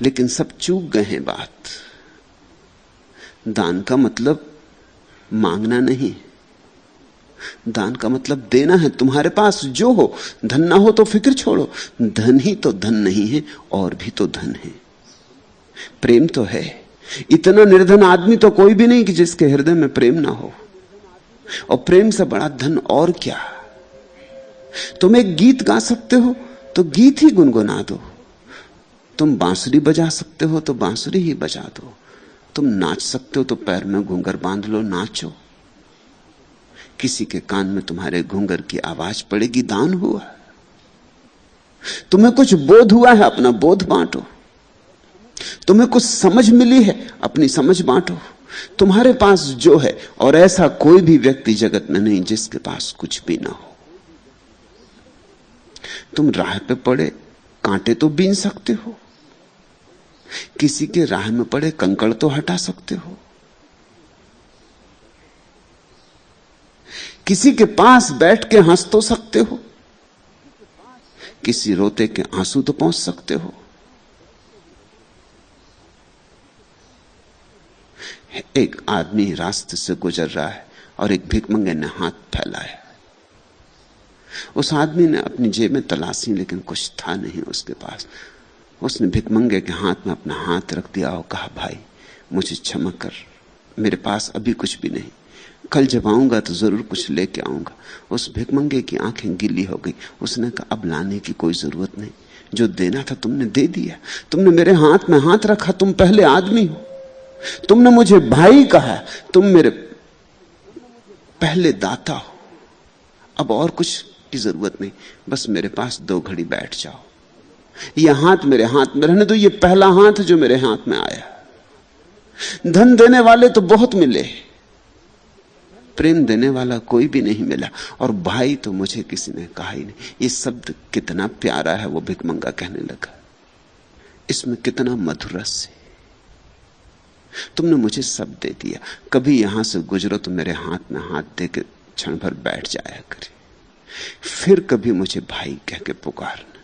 लेकिन सब चूक गए हैं बात। दान का मतलब मांगना नहीं, दान का मतलब देना है। तुम्हारे पास जो हो, धन ना हो तो फिक्र छोड़ो, धन ही तो धन नहीं है, और भी तो धन है। प्रेम तो है। इतना निर्धन आदमी तो कोई भी नहीं कि जिसके हृदय में प्रेम ना हो। और प्रेम से बड़ा धन और क्या। तुम एक गीत गा सकते हो तो गीत ही गुनगुना दो, तुम बांसुरी बजा सकते हो तो बांसुरी ही बजा दो, तुम नाच सकते हो तो पैर में घूंघर बांध लो, नाचो। किसी के कान में तुम्हारे घूंघर की आवाज पड़ेगी, दान हुआ। तुम्हें कुछ बोध हुआ है, अपना बोध बांटो। तुम्हें कुछ समझ मिली है, अपनी समझ बांटो। तुम्हारे पास जो है, और ऐसा कोई भी व्यक्ति जगत में नहीं जिसके पास कुछ भी ना हो। तुम राह पे पड़े कांटे तो बीन सकते हो, किसी के राह में पड़े कंकड़ तो हटा सकते हो, किसी के पास बैठ के हंस तो सकते हो, किसी रोते के आंसू तो पहुंच सकते हो। एक आदमी रास्ते से गुजर रहा है और एक भिखमंगे ने हाथ फैलाया। उस आदमी ने अपनी जेब में तलाशी, लेकिन कुछ था नहीं उसके पास। उसने भिखमंगे के हाथ में अपना हाथ रख दिया और कहा, भाई मुझे क्षमा कर, मेरे पास अभी कुछ भी नहीं, कल जब आऊंगा तो जरूर कुछ लेके आऊंगा। उस भिखमंगे की आंखें गीली हो गई। उसने कहा, अब लाने की कोई जरूरत नहीं, जो देना था तुमने दे दिया। तुमने मेरे हाथ में हाथ रखा, तुम पहले आदमी हो। तुमने मुझे भाई कहा, तुम मेरे पहले दाता हो। अब और कुछ की जरूरत नहीं, बस मेरे पास 2 घड़ी बैठ जाओ। यह हाथ मेरे हाथ में रहने दो, ये पहला हाथ जो मेरे हाथ में आया। धन देने वाले तो बहुत मिले, प्रेम देने वाला कोई भी नहीं मिला। और भाई तो मुझे किसी ने कहा ही नहीं। ये शब्द कितना प्यारा है, वो भिखमंगा कहने लगा। इसमें कितना मधुर रस है। तुमने मुझे सब दे दिया, कभी यहां से गुजरो तो मेरे हाथ में हाथ दे के क्षण भर बैठ जाया करे, फिर कभी मुझे भाई कह के पुकारना।